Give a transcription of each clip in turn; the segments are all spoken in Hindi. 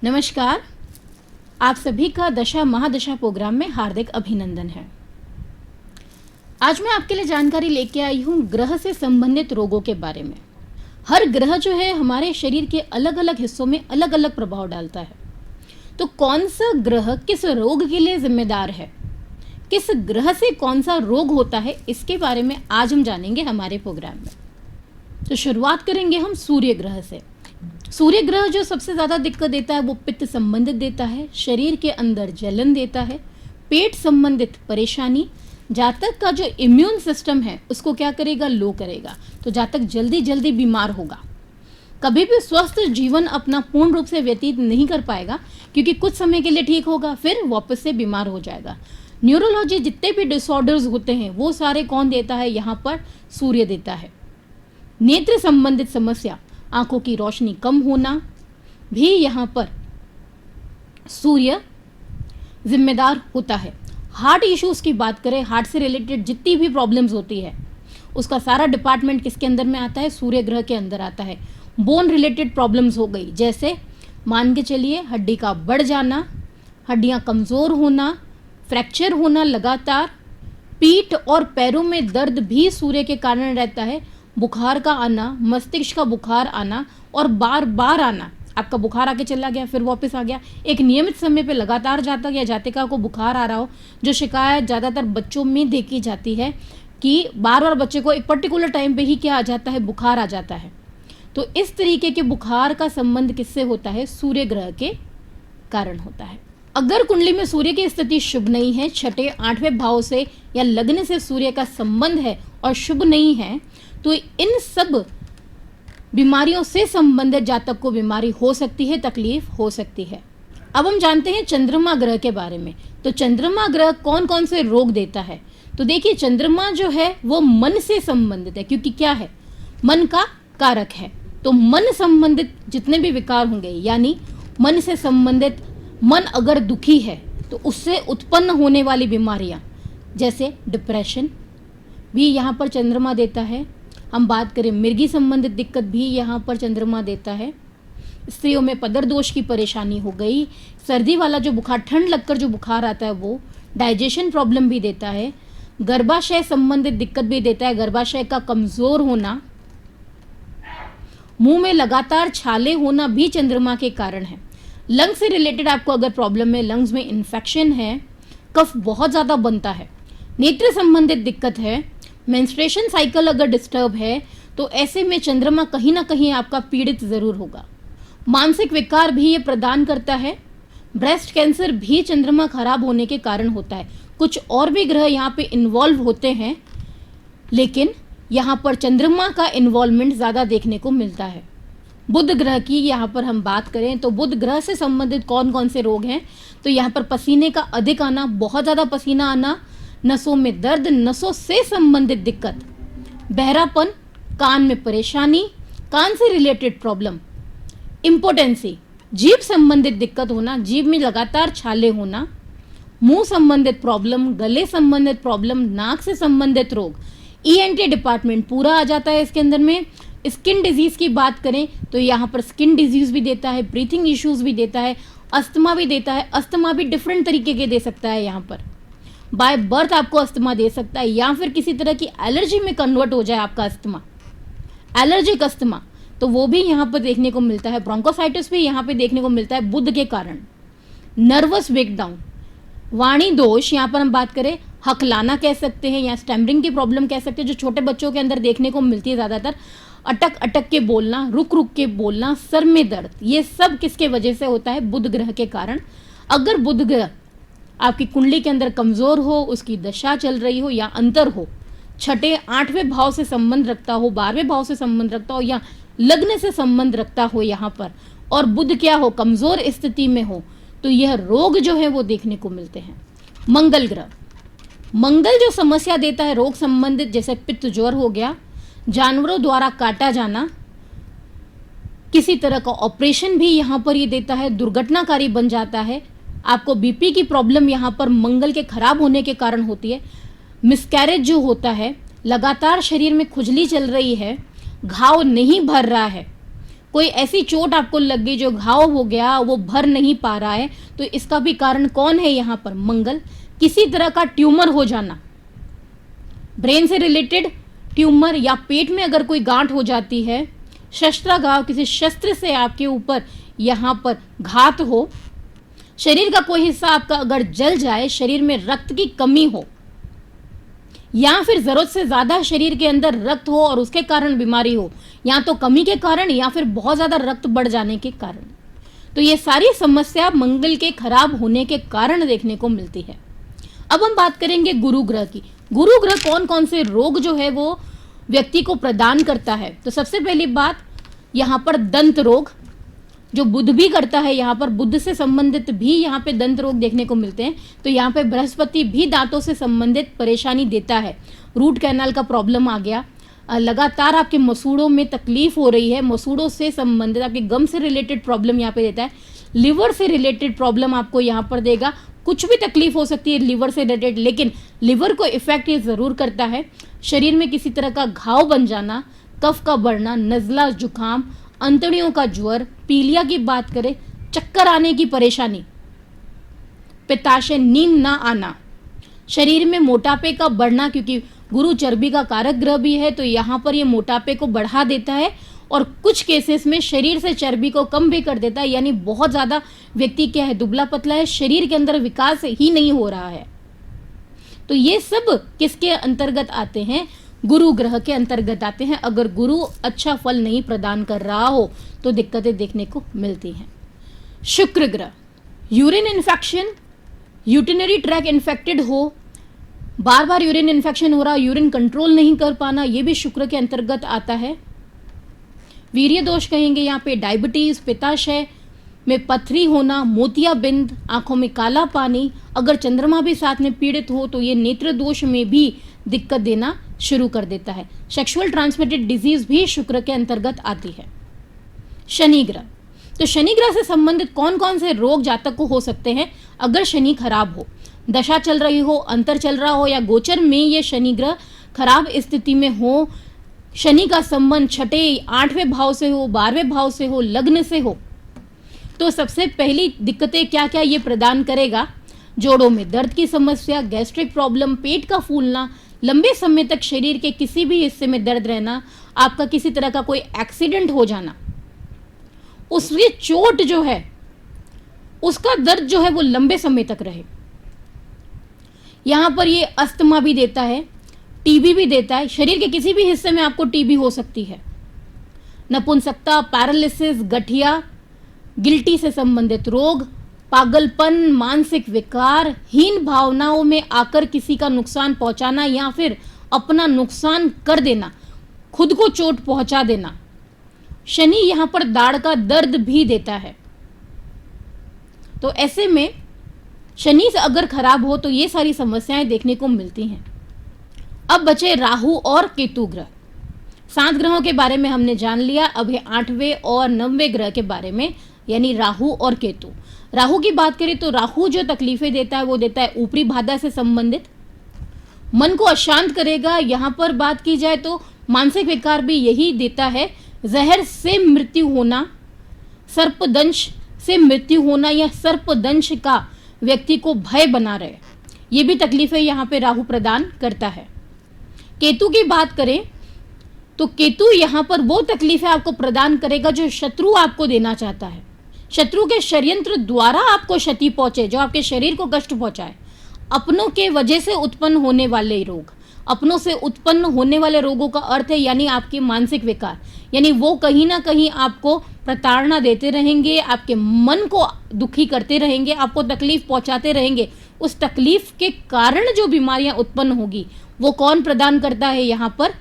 नमस्कार। आप सभी का दशा महादशा प्रोग्राम में हार्दिक अभिनंदन है। आज मैं आपके लिए जानकारी लेके आई हूँ ग्रह से संबंधित रोगों के बारे में। हर ग्रह जो है हमारे शरीर के अलग अलग हिस्सों में अलग अलग प्रभाव डालता है। तो कौन सा ग्रह किस रोग के लिए जिम्मेदार है, किस ग्रह से कौन सा रोग होता है, इसके बारे में आज हम जानेंगे हमारे प्रोग्राम में। तो शुरुआत करेंगे हम सूर्य ग्रह से। सूर्य ग्रह जो सबसे ज़्यादा दिक्कत देता है वो पित्त संबंधित देता है, शरीर के अंदर जलन देता है, पेट संबंधित परेशानी, जातक का जो इम्यून सिस्टम है उसको क्या करेगा, लो करेगा। तो जातक जल्दी जल्दी बीमार होगा, कभी भी स्वस्थ जीवन अपना पूर्ण रूप से व्यतीत नहीं कर पाएगा, क्योंकि कुछ समय के लिए ठीक होगा फिर वापस से बीमार हो जाएगा। न्यूरोलॉजी जितने भी डिसऑर्डर्स होते हैं वो सारे कौन देता है, यहाँ पर सूर्य देता है। नेत्र संबंधित समस्या, आंखों की रोशनी कम होना भी यहाँ पर सूर्य जिम्मेदार होता है। हार्ट इश्यूज की बात करें, हार्ट से रिलेटेड जितनी भी प्रॉब्लम्स होती है उसका सारा डिपार्टमेंट किसके अंदर में आता है, सूर्य ग्रह के अंदर आता है। बोन रिलेटेड प्रॉब्लम्स हो गई, जैसे मान के चलिए हड्डी का बढ़ जाना, हड्डियाँ कमज़ोर होना, फ्रैक्चर होना लगातार, पीठ और पैरों में दर्द भी सूर्य के कारण रहता है। बुखार का आना, मस्तिष्क का बुखार आना और बार बार आना, आपका बुखार आके चला गया फिर वापस आ गया, एक नियमित समय पे लगातार जातक या जातिका को बुखार आ रहा हो, जो शिकायत ज़्यादातर बच्चों में देखी जाती है कि बार बार बच्चे को एक पर्टिकुलर टाइम पे ही क्या आ जाता है, बुखार आ जाता है। तो इस तरीके के बुखार का संबंध किससे होता है, सूर्य ग्रह के कारण होता है। अगर कुंडली में सूर्य की स्थिति शुभ नहीं है, छठे आठवें भाव से या लग्न से सूर्य का संबंध है और शुभ नहीं है, तो इन सब बीमारियों से संबंधित जातक को बीमारी हो सकती है, तकलीफ हो सकती है। अब हम जानते हैं चंद्रमा ग्रह के बारे में। तो चंद्रमा ग्रह कौन कौन से रोग देता है, तो देखिए चंद्रमा जो है वो मन से संबंधित है, क्योंकि क्या है, मन का कारक है। तो मन संबंधित जितने भी विकार होंगे, यानी मन से संबंधित, मन अगर दुखी है तो उससे उत्पन्न होने वाली बीमारियां जैसे डिप्रेशन भी यहाँ पर चंद्रमा देता है। हम बात करें मिर्गी संबंधित दिक्कत भी यहाँ पर चंद्रमा देता है। स्त्रियों में पदर दोष की परेशानी हो गई, सर्दी वाला जो बुखार, ठंड लगकर जो बुखार आता है वो, डाइजेशन प्रॉब्लम भी देता है, गर्भाशय संबंधित दिक्कत भी देता है, गर्भाशय का कमज़ोर होना, मुंह में लगातार छाले होना भी चंद्रमा के कारण है। लंग्स से रिलेटेड आपको अगर प्रॉब्लम है, लंग्स में इन्फेक्शन है, कफ बहुत ज़्यादा बनता है, नेत्र संबंधित दिक्कत है, मेंस्ट्रुएशन साइकिल अगर डिस्टर्ब है, तो ऐसे में चंद्रमा कहीं ना कहीं आपका पीड़ित ज़रूर होगा। मानसिक विकार भी ये प्रदान करता है। ब्रेस्ट कैंसर भी चंद्रमा खराब होने के कारण होता है। कुछ और भी ग्रह यहाँ पे इन्वॉल्व होते हैं, लेकिन यहाँ पर चंद्रमा का इन्वॉल्वमेंट ज़्यादा देखने को मिलता है। बुध ग्रह की यहाँ पर हम बात करें तो बुध ग्रह से संबंधित कौन कौन से रोग हैं, तो यहाँ पर पसीने का अधिक आना, बहुत ज़्यादा पसीना आना, नसों में दर्द, नसों से संबंधित दिक्कत, बहरापन, कान में परेशानी, कान से रिलेटेड प्रॉब्लम, इम्पोटेंसी, जीभ संबंधित दिक्कत होना, जीभ में लगातार छाले होना, मुंह संबंधित प्रॉब्लम, गले संबंधित प्रॉब्लम, नाक से संबंधित रोग, ईएनटी डिपार्टमेंट पूरा आ जाता है इसके अंदर में। स्किन डिजीज़ की बात करें तो यहाँ पर स्किन डिजीज़ भी देता है, ब्रीथिंग इश्यूज़ भी देता है, अस्थमा भी देता है। अस्थमा भी डिफरेंट तरीके के दे सकता है, यहाँ पर बाय बर्थ आपको अस्थमा दे सकता है, या फिर किसी तरह की एलर्जी में कन्वर्ट हो जाए आपका अस्थमा, एलर्जिक अस्थमा, तो वो भी यहाँ पर देखने को मिलता है। ब्रोंकोसाइटिस भी यहाँ पे देखने को मिलता है बुध के कारण। नर्वस ब्रेकडाउन, वाणी दोष, यहाँ पर हम बात करें हकलाना कह सकते हैं या स्टैमरिंग की प्रॉब्लम कह सकते हैं, जो छोटे बच्चों के अंदर देखने को मिलती है ज़्यादातर, अटक अटक के बोलना, रुक रुक के बोलना, सर में दर्द, ये सब किसके वजह से होता है, बुध ग्रह के कारण। अगर बुध ग्रह आपकी कुंडली के अंदर कमज़ोर हो, उसकी दशा चल रही हो या अंतर हो, छठे आठवें भाव से संबंध रखता हो, 12वें भाव से संबंध रखता हो या लग्न से संबंध रखता हो यहाँ पर, और बुध क्या हो, कमज़ोर स्थिति में हो, तो यह रोग जो है वो देखने को मिलते हैं। मंगल ग्रह, मंगल जो समस्या देता है रोग संबंधित, जैसे पित्त ज्वर हो गया, जानवरों द्वारा काटा जाना, किसी तरह का ऑपरेशन भी यहाँ पर ये देता है, दुर्घटनाकारी बन जाता है। आपको बीपी की प्रॉब्लम यहाँ पर मंगल के खराब होने के कारण होती है। मिसकैरेज जो होता है, लगातार शरीर में खुजली चल रही है, घाव नहीं भर रहा है, कोई ऐसी चोट आपको लग गई, जो घाव हो गया वो भर नहीं पा रहा है, तो इसका भी कारण कौन है यहाँ पर? मंगल। किसी तरह का ट्यूमर हो जाना, ब्रेन से रिलेटेड ट्यूमर, या पेट में अगर कोई गांठ हो जाती है, शस्त्राघाव, किसी शस्त्र से आपके ऊपर यहाँ पर घात हो, शरीर का कोई हिस्सा आपका अगर जल जाए, शरीर में रक्त की कमी हो, या फिर जरूरत से ज्यादा शरीर के अंदर रक्त हो और उसके कारण बीमारी हो, या तो कमी के कारण या फिर बहुत ज्यादा रक्त बढ़ जाने के कारण, तो ये सारी समस्या मंगल के खराब होने के कारण देखने को मिलती है। अब हम बात करेंगे गुरु ग्रह की। गुरु ग्रह कौन कौन से रोग जो है वो व्यक्ति को प्रदान करता है? तो सबसे पहली बात यहाँ पर दंत रोग, जो बुध भी करता है, यहाँ पर बुध से संबंधित भी यहाँ पे दंत रोग देखने को मिलते हैं। तो यहाँ पे बृहस्पति भी दांतों से संबंधित परेशानी देता है। रूट कैनाल का प्रॉब्लम आ गया, लगातार आपके मसूड़ों में तकलीफ हो रही है, मसूड़ों से संबंधित आपके गम से रिलेटेड प्रॉब्लम यहाँ पे देता है, लिवर से रिलेटेड प्रॉब्लम आपको यहाँ पर देगा। कुछ भी तकलीफ हो सकती है लिवर से रिलेटेड, लेकिन लिवर को इफेक्ट ये जरूर करता है। शरीर में किसी तरह का घाव बन जाना, कफ का बढ़ना, नज़ला, जुकाम, अंतड़ियों का ज्वर, पीलिया की बात करें, चक्कर आने की परेशानी, पित्ताशय, नींद ना आना, शरीर में मोटापे का बढ़ना, क्योंकि गुरु चर्बी का कारक ग्रह भी है, तो यहाँ पर ये मोटापे को बढ़ा देता है और कुछ केसेस में शरीर से चर्बी को कम भी कर देता है। यानी बहुत ज़्यादा व्यक्ति क्या है, दुबला पतला है, शरीर के अंदर विकास ही नहीं हो रहा है। तो ये सब किसके अंतर्गत आते हैं? गुरु ग्रह के अंतर्गत आते हैं। अगर गुरु अच्छा फल नहीं प्रदान कर रहा हो तो दिक्कतें देखने को मिलती हैं। शुक्र ग्रह, यूरिन इन्फेक्शन, यूटिनरी ट्रैक इन्फेक्टेड हो, बार बार यूरिन इन्फेक्शन हो रहा, यूरिन कंट्रोल नहीं कर पाना, ये भी शुक्र के अंतर्गत आता है। वीर्य दोष कहेंगे यहाँ पे, डायबिटीज, पित्ताशय में पथरी होना, मोतियाबिंद, आंखों में काला पानी, अगर चंद्रमा भी साथ में पीड़ित हो तो ये नेत्र दोष में भी दिक्कत देना शुरू कर देता है। सेक्सुअल ट्रांसमिटेड डिजीज भी शुक्र के अंतर्गत आती है। शनि ग्रह, तो शनि ग्रह से संबंधित कौन कौन से रोग जातक को हो सकते हैं? अगर शनि खराब हो, दशा चल रही हो, अंतर चल रहा हो, या गोचर में ये शनि ग्रह खराब स्थिति में हो, शनि का संबंध छठे 8वें भाव से हो, 12वें भाव से हो, लग्न से हो, तो सबसे पहली दिक्कतें क्या क्या ये प्रदान करेगा? जोड़ों में दर्द की समस्या, गैस्ट्रिक प्रॉब्लम, पेट का फूलना, लंबे समय तक शरीर के किसी भी हिस्से में दर्द रहना, आपका किसी तरह का कोई एक्सीडेंट हो जाना, उसकी चोट जो है उसका दर्द जो है वो लंबे समय तक रहे। यहां पर ये अस्थमा भी देता है, टीबी भी देता है, शरीर के किसी भी हिस्से में आपको टीबी हो सकती है। नपुंसकता, पैरालिसिस, गठिया, गिल्टी से संबंधित रोग, पागलपन, मानसिक विकार, हीन भावनाओं में आकर किसी का नुकसान पहुंचाना या फिर अपना नुकसान कर देना, खुद को चोट पहुंचा देना। शनि यहां पर दाढ़ का दर्द भी देता है। तो ऐसे में शनि से अगर खराब हो तो ये सारी समस्याएं देखने को मिलती हैं। अब बचे राहु और केतु ग्रह। 7 ग्रहों के बारे में हमने जान लिया, अब है 8वें और 9वें ग्रह के बारे में, यानी राहु और केतु। राहु की बात करें तो राहु जो तकलीफें देता है वो देता है ऊपरी बाधा से संबंधित, मन को अशांत करेगा। यहाँ पर बात की जाए तो मानसिक विकार भी यही देता है, जहर से मृत्यु होना, सर्पदंश से मृत्यु होना, या सर्पदंश का व्यक्ति को भय बना रहे, ये भी तकलीफें यहाँ पे राहु प्रदान करता है। केतु की बात करें तो केतु यहाँ पर वो तकलीफें आपको प्रदान करेगा जो शत्रु आपको देना चाहता है, शत्रु के षड्यंत्र द्वारा आपको क्षति पहुंचे, जो आपके शरीर को कष्ट पहुंचाए। अपनों के वजह से उत्पन्न होने वाले रोग, अपनों से उत्पन्न होने वाले रोगों का अर्थ है यानी आपके मानसिक विकार, यानी वो कहीं ना कहीं आपको प्रताड़ना देते रहेंगे, आपके मन को दुखी करते रहेंगे, आपको तकलीफ पहुंचाते रहेंगे। उस तकलीफ के कारण जो बीमारियां उत्पन्न होगी वो कौन प्रदान करता है? यहाँ पर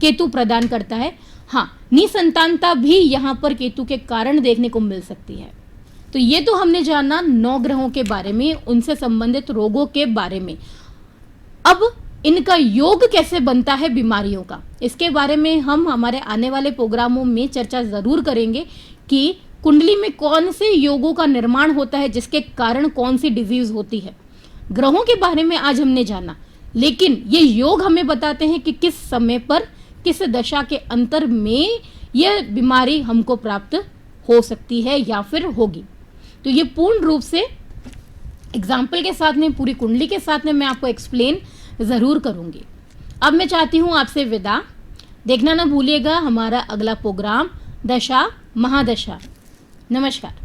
केतु प्रदान करता है। हाँ, निसंतानता भी यहाँ पर केतु के कारण देखने को मिल सकती है। तो ये तो हमने जाना 9 ग्रहों के बारे में, उनसे संबंधित रोगों के बारे में। अब इनका योग कैसे बनता है बीमारियों का, इसके बारे में हम हमारे आने वाले प्रोग्रामों में चर्चा जरूर करेंगे कि कुंडली में कौन से योगों का निर्माण होता है जिसके कारण कौन सी डिजीज होती है। ग्रहों के बारे में आज हमने जाना, लेकिन ये योग हमें बताते हैं कि किस समय पर किस दशा के अंतर में यह बीमारी हमको प्राप्त हो सकती है या फिर होगी। तो ये पूर्ण रूप से एग्जाम्पल के साथ में, पूरी कुंडली के साथ में मैं आपको एक्सप्लेन ज़रूर करूँगी। अब मैं चाहती हूँ आपसे विदा। देखना ना भूलिएगा हमारा अगला प्रोग्राम दशा महादशा। नमस्कार।